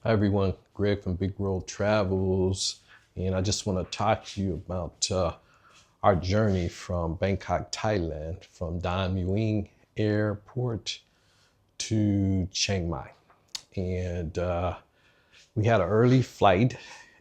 Hi everyone, Greg from Big World Travels, and I just want to talk to you about our journey from Bangkok, Thailand, from Dam Mueang Airport to Chiang Mai. And we had an early flight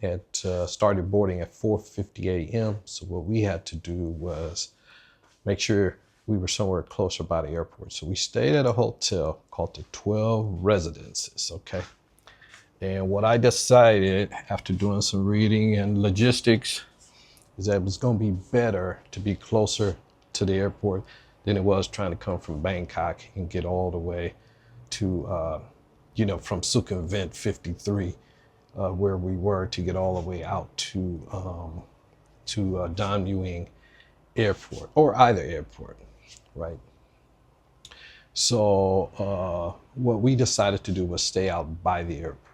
at started boarding at 4:50 a.m. So what we had to do was make sure we were somewhere closer by the airport. So we stayed at a hotel called the 12 Residences, okay? And what I decided after doing some reading and logistics is that it was going to be better to be closer to the airport than it was trying to come from Bangkok and get all the way to, from Sukhumvit 53, where we were, to get all the way out to Don Mueang Airport, or either airport, right? So what we decided to do was stay out by the airport.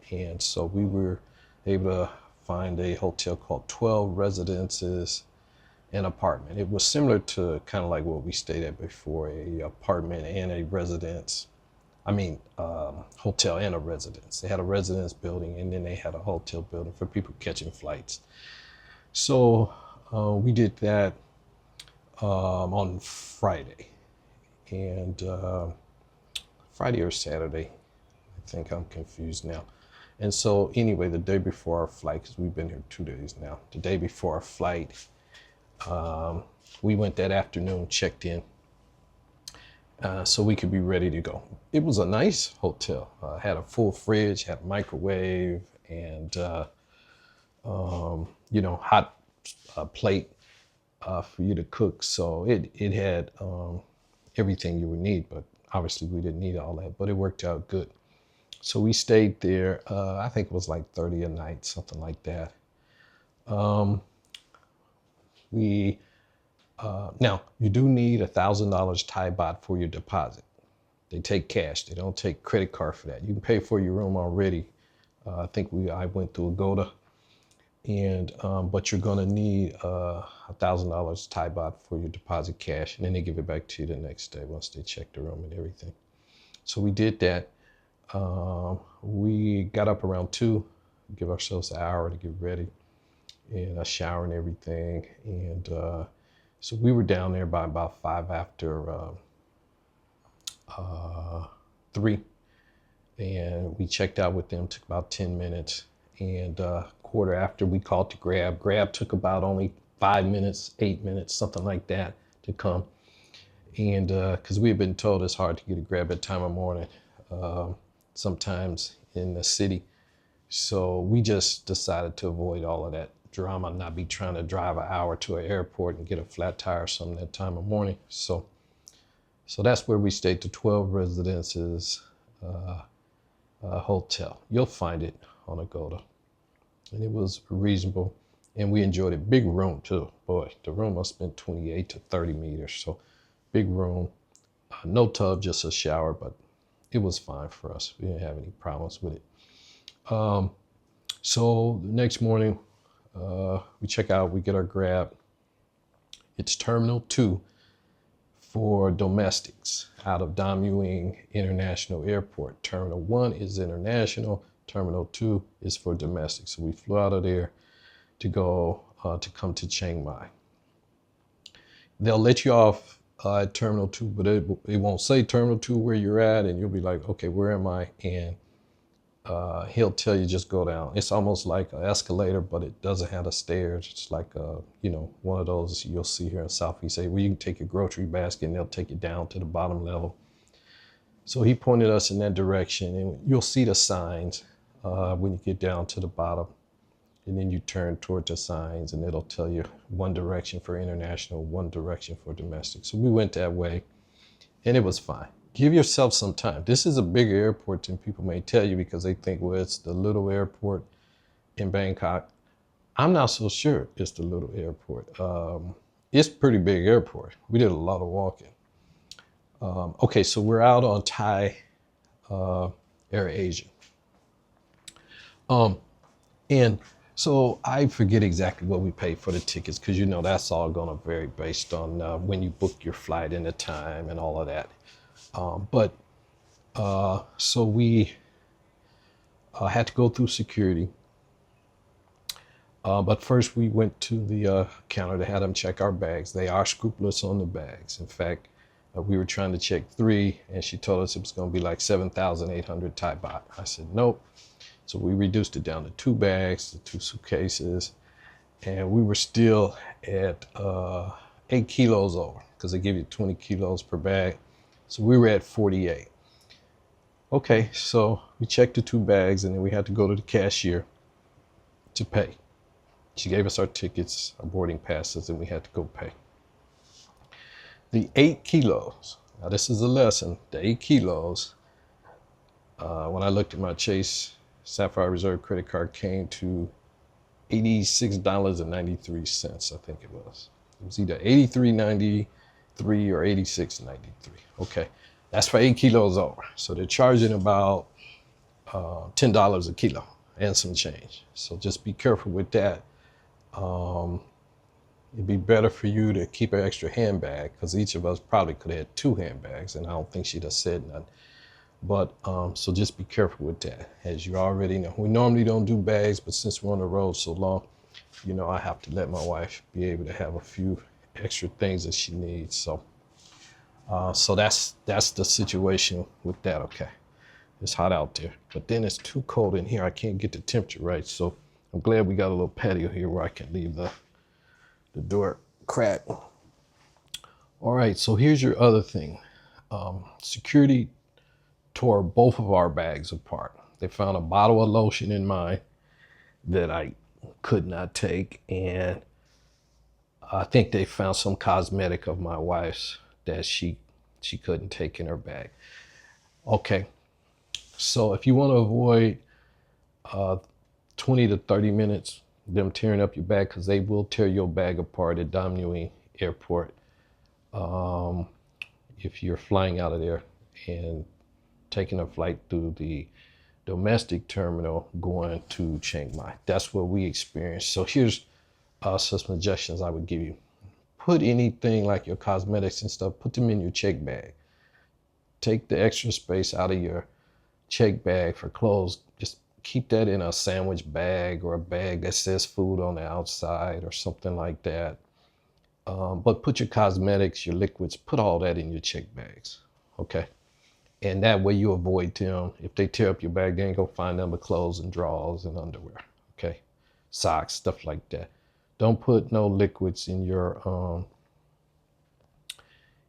And so we were able to find a hotel called 12 Residences, an apartment. It was similar to kind of like what we stayed at before, a apartment and a residence. Hotel and a residence. They had a residence building and then they had a hotel building for people catching flights. So we did that on Friday. And Friday or Saturday, I think I'm confused now. And so anyway, the day before our flight, because we've been here 2 days now, the day before our flight, we went that afternoon, checked in, so we could be ready to go. It was a nice hotel, had a full fridge, had a microwave, and hot plate for you to cook. So it had everything you would need, but obviously we didn't need all that, but it worked out good. So we stayed there, I think it was like 30 a night, something like that. Now you do need $1,000 Thai baht for your deposit. They take cash, they don't take credit card for that. You can pay for your room already. I think I went through Agoda, and but you're gonna need $1,000 Thai baht for your deposit cash, and then they give it back to you the next day once they check the room and everything. So we did that. We got up around 2, give ourselves an hour to get ready and a shower and everything. And so we were down there by about 5 after 3, and we checked out with them, took about 10 minutes. And quarter after, we called to Grab. Grab took about only 5 minutes, 8 minutes, something like that to come. And because we had been told it's hard to get a Grab at time of morning, sometimes in the city. So we just decided to avoid all of that drama, not be trying to drive an hour to an airport and get a flat tire or something that time of morning. So that's where we stayed, to 12 Residences Hotel. You'll find it on Agoda. And it was reasonable, and we enjoyed it. Big room too. Boy, the room must have been 28 to 30 meters. So big room, no tub, just a shower, but it was fine for us. We didn't have any problems with it. So the next morning, we check out, we get our Grab. It's Terminal 2 for domestics out of Dam Mueang International Airport. Terminal 1 is international. Terminal 2 is for domestic. So we flew out of there to go to come to Chiang Mai. They'll let you off at Terminal 2, but it won't say Terminal 2 where you're at, and you'll be like, okay, where am I? And he'll tell you just go down. It's almost like an escalator, but it doesn't have the stairs. It's like one of those you'll see here in Southeast Asia, where you can take your grocery basket and they'll take you down to the bottom level. So he pointed us in that direction, and you'll see the signs when you get down to the bottom, and then you turn toward the signs and it'll tell you one direction for international, one direction for domestic. So we went that way and it was fine. Give yourself some time. This is a bigger airport than people may tell you, because they think, well, it's the little airport in Bangkok. I'm not so sure it's the little airport. It's a pretty big airport. We did a lot of walking. Okay, so we're out on Thai Air Asia. And so I forget exactly what we paid for the tickets, because that's all going to vary based on when you book your flight and the time and all of that. So we I had to go through security. But first we went to the counter to have them check our bags. They are scrupulous on the bags. In fact, we were trying to check 3 and she told us it was going to be like 7,800 Thai baht. I said, nope. So we reduced it down to 2 bags, to 2 suitcases, and we were still at 8 kilos over because they give you 20 kilos per bag. So we were at 48. Okay, so we checked the 2 bags and then we had to go to the cashier to pay. She gave us our tickets, our boarding passes, and we had to go pay. The 8 kilos, now this is a lesson, the 8 kilos, when I looked at my Chase Sapphire Reserve credit card, came to $86.93, I think it was. It was either $83.93 or $86.93. Okay, that's for 8 kilos over. So they're charging about $10 a kilo and some change. So just be careful with that. It'd be better for you to keep an extra handbag because each of us probably could have had 2 handbags, and I don't think she'd have said nothing. But so just be careful with that. As you already know, we normally don't do bags, but since we're on the road so long, you know, I have to let my wife be able to have a few extra things that she needs. So so that's the situation with that. Okay, it's hot out there, but then it's too cold in here. I can't get the temperature right, so I'm glad we got a little patio here where I can leave the door cracked. All right, so here's your other thing. Security tore both of our bags apart. They found a bottle of lotion in mine that I could not take, and I think they found some cosmetic of my wife's that she couldn't take in her bag. Okay, so if you want to avoid 20 to 30 minutes them tearing up your bag, because they will tear your bag apart at Dam Nguyen Airport if you're flying out of there and taking a flight through the domestic terminal going to Chiang Mai. That's what we experienced. So here's some suggestions I would give you. Put anything like your cosmetics and stuff, put them in your check bag. Take the extra space out of your check bag for clothes. Just keep that in a sandwich bag or a bag that says food on the outside or something like that. But put your cosmetics, your liquids, put all that in your check bags, okay? And that way you avoid them. If they tear up your bag, they ain't gonna find them but clothes and drawers and underwear, okay? Socks, stuff like that. Don't put no liquids in your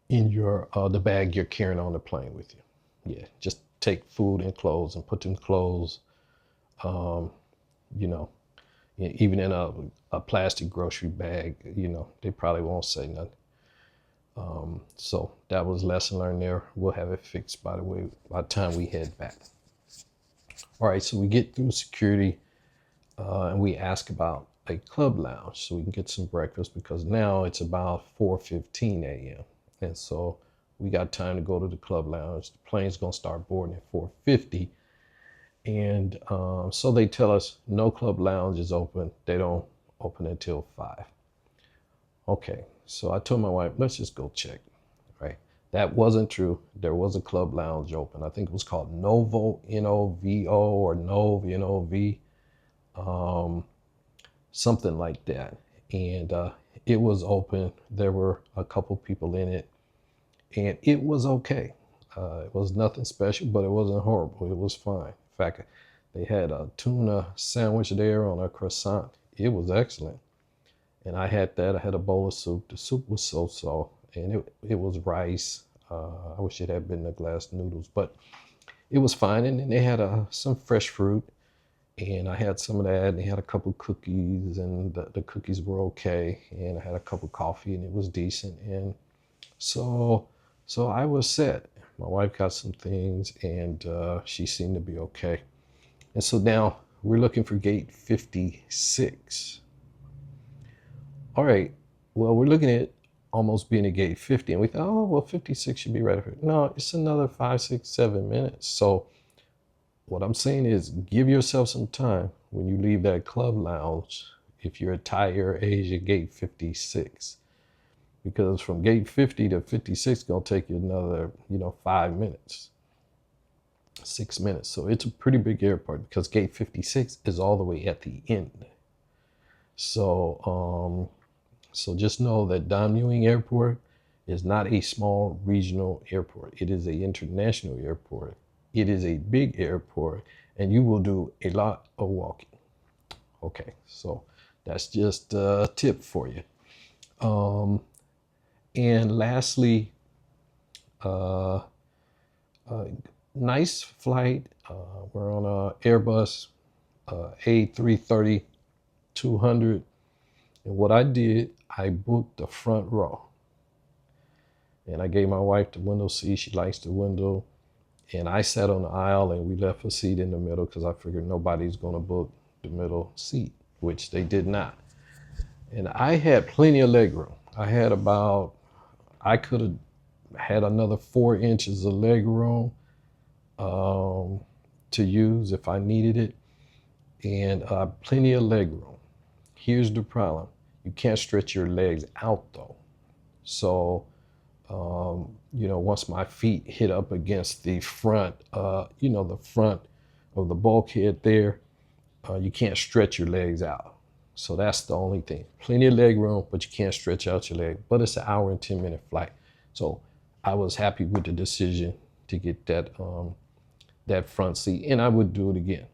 the bag you're carrying on the plane with you. Yeah, just take food and clothes and put them clothes, you know, even in a plastic grocery bag, you know, they probably won't say nothing. So that was lesson learned there. We'll have it fixed by the time we head back. All right, so we get through security and we ask about a club lounge so we can get some breakfast, because now it's about 4:15 a.m. And so we got time to go to the club lounge. The plane's gonna start boarding at 4:50. And so they tell us no club lounge is open. They don't open until 5. Okay, so I told my wife, let's just go check, right? That wasn't true. There was a club lounge open. I think it was called Novo, N-O-V-O, or Nov, N-O-V, something like that. And it was open. There were a couple people in it, and it was okay. It was nothing special, but it wasn't horrible. It was fine. In fact, they had a tuna sandwich there on a croissant. It was excellent. And I had that. I had a bowl of soup. The soup was so-so, and it was rice. I wish it had been the glass noodles, but it was fine. And then they had some fresh fruit, and I had some of that. And they had a couple cookies, and the cookies were okay. And I had a cup of coffee, and it was decent. And so I was set. My wife got some things, and she seemed to be okay. And so now we're looking for gate 56. All right, well, we're looking at almost being at gate 50, and we thought, oh, well, 56 should be ready for it. No, it's another 5, 6, 7 minutes. So what I'm saying is give yourself some time when you leave that club lounge, if you're a Thai or Asia, gate 56. Because from gate 50 to 56 is gonna take you another, 5 minutes. 6 minutes. So it's a pretty big airport because gate 56 is all the way at the end. So just know that Dam Nguyen Airport is not a small regional airport. It is an international airport. It is a big airport, and you will do a lot of walking. Okay, so that's just a tip for you. And lastly, uh, nice flight. We're on a Airbus A330-200. And what I did, I booked the front row. And I gave my wife the window seat. She likes the window. And I sat on the aisle, and we left a seat in the middle because I figured nobody's going to book the middle seat, which they did not. And I had plenty of leg room. I could have had another 4 inches of leg room to use if I needed it, and plenty of leg room. Here's the problem. You can't stretch your legs out though. So, once my feet hit up against the front, the front of the bulkhead there, you can't stretch your legs out. So that's the only thing. Plenty of leg room, but you can't stretch out your leg. But it's an hour and 10-minute flight. So I was happy with the decision to get that front seat, and I would do it again.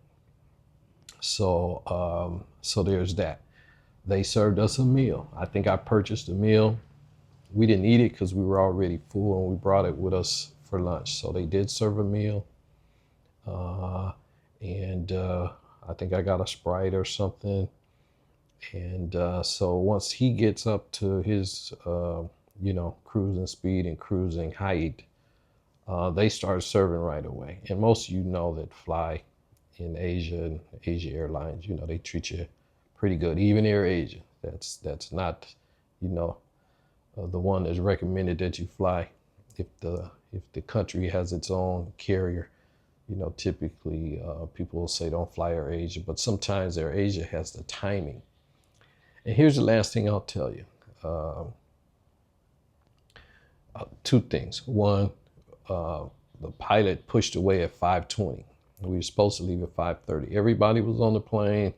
So there's that. They served us a meal. I think I purchased a meal. We didn't eat it because we were already full, and we brought it with us for lunch. So they did serve a meal. And I think I got a Sprite or something. And so once he gets up to his, cruising speed and cruising height, they start serving right away. And most of you know that fly in Asia and Asia Airlines, they treat you pretty good. Even Air Asia, that's not, the one that's recommended that you fly. If the country has its own carrier, typically people will say don't fly Air Asia, but sometimes Air Asia has the timing. And here's the last thing I'll tell you. 2 things. One, the pilot pushed away at 5:20. We were supposed to leave at 5:30. Everybody was on the plane.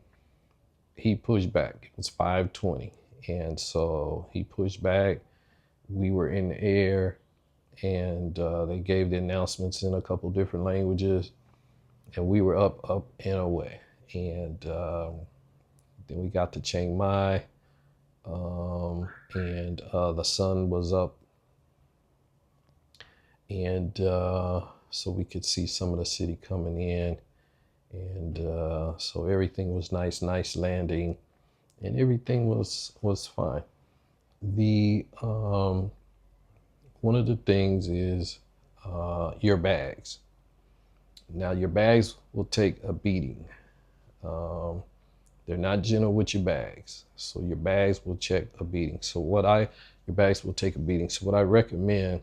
He pushed back. It was 5:20. And so he pushed back. We were in the air, and they gave the announcements in a couple different languages. And we were up and away. And then we got to Chiang Mai, and the sun was up, and so we could see some of the city coming in, and so everything was nice landing, and everything was fine. The one of the things is your bags. Now your bags will take a beating. They're not gentle with your bags. So your bags will check a beating. Your bags will take a beating. So what I recommend,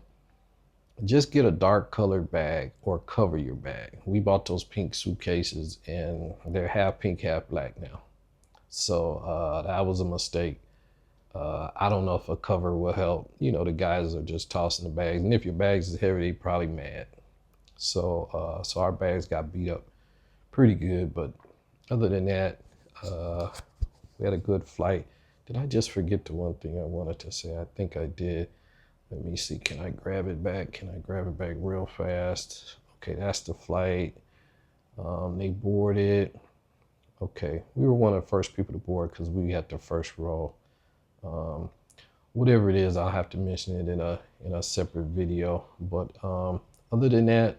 just get a dark colored bag or cover your bag. We bought those pink suitcases, and they're half pink, half black now. So that was a mistake. I don't know if a cover will help. The guys are just tossing the bags. And if your bags is heavy, they probably mad. So our bags got beat up pretty good. But other than that, we had a good flight. Did I just forget the one thing I wanted to say? I think I did. Let me see. Can I grab it back? Can I grab it back real fast? Okay, that's the flight. They boarded. Okay, we were one of the first people to board because we had the first row. Whatever it is, I'll have to mention it in a separate video. But other than that,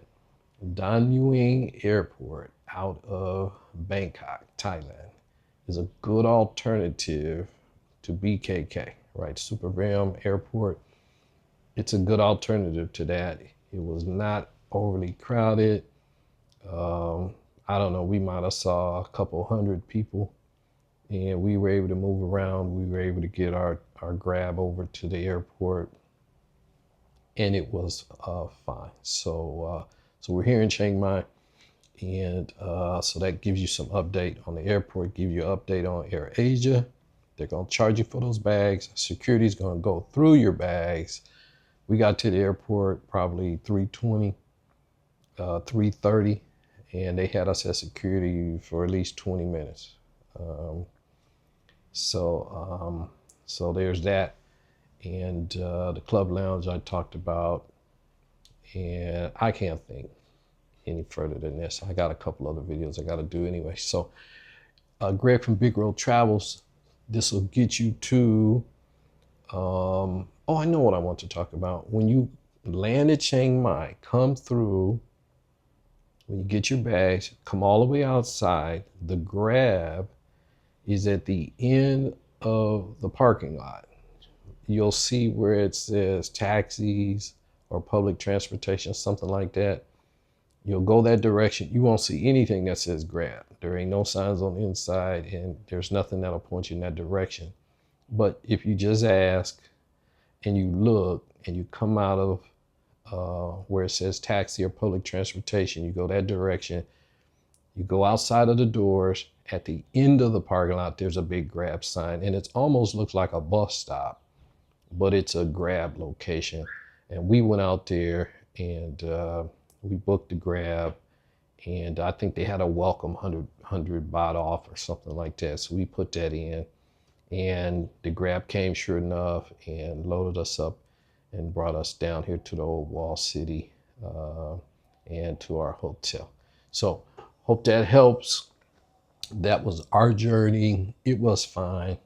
Dam Nguyen Airport out of Bangkok, Thailand, is a good alternative to BKK, right? Superbram Airport. It's a good alternative to that. It was not overly crowded. I don't know, we might have saw a couple hundred people, and we were able to move around. We were able to get our grab over to the airport, and it was fine. So we're here in Chiang Mai. And so that gives you some update on the airport, give you an update on Air Asia. They're going to charge you for those bags. Security is going to go through your bags. We got to the airport probably 3:20. 3:30, and they had us at security for at least 20 minutes. Um, so, so there's that. And the club lounge I talked about, and I can't think any further than this. I got a couple other videos I got to do anyway. So Greg from Big Road Travels, this will get you to, oh, I know what I want to talk about. When you land at Chiang Mai, come through, when you get your bags, come all the way outside. The Grab is at the end of the parking lot. You'll see where it says taxis or public transportation, something like that. You'll go that direction. You won't see anything that says Grab. There ain't no signs on the inside, and there's nothing that'll point you in that direction. But if you just ask and you look and you come out of where it says taxi or public transportation, you go that direction, you go outside of the doors. At the end of the parking lot, there's a big Grab sign, and it almost looks like a bus stop, but it's a Grab location. And we went out there and we booked the Grab, and I think they had a welcome 100 baht off or something like that. So we put that in, and the Grab came sure enough and loaded us up and brought us down here to the old wall city and to our hotel. So hope that helps. That was our journey. It was fine.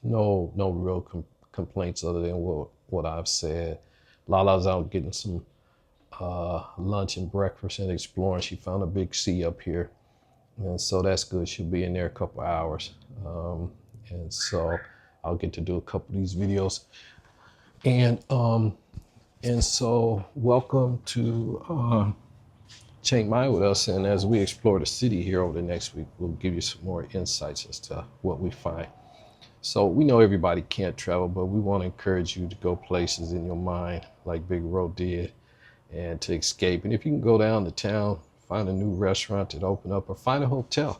No real complaints other than what I've said. Lala's out getting some lunch and breakfast and exploring. She found a big sea up here, and so that's good. She'll be in there a couple hours, and so I'll get to do a couple of these videos. And so welcome to Chiang Mai with us, and as we explore the city here over the next week, we'll give you some more insights as to what we find. So we know everybody can't travel, but we want to encourage you to go places in your mind like Big Road did, and to escape. And if you can go down to town, find a new restaurant that open up, or find a hotel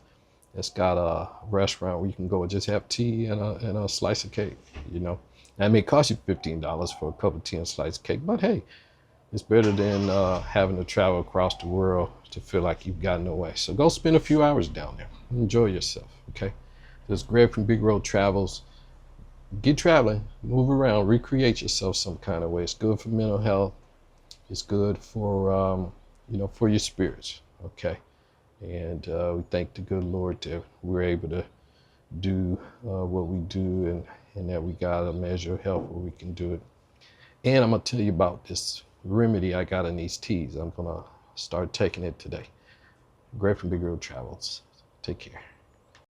that's got a restaurant where you can go and just have tea and a slice of cake, you know. That may cost you $15 for a cup of tea and a slice of cake, but hey, it's better than having to travel across the world to feel like you've gotten away. So go spend a few hours down there. Enjoy yourself, okay? This is Greg from Big Road Travels. Get traveling, move around, recreate yourself some kind of way. It's good for mental health. It's good for, for your spirits, okay? And we thank the good Lord that we're able to do what we do, and that we got a measure of health where we can do it. And I'm gonna tell you about this remedy I got in these teas. I'm gonna start taking it today. Greg from Big Road Travels. Take care.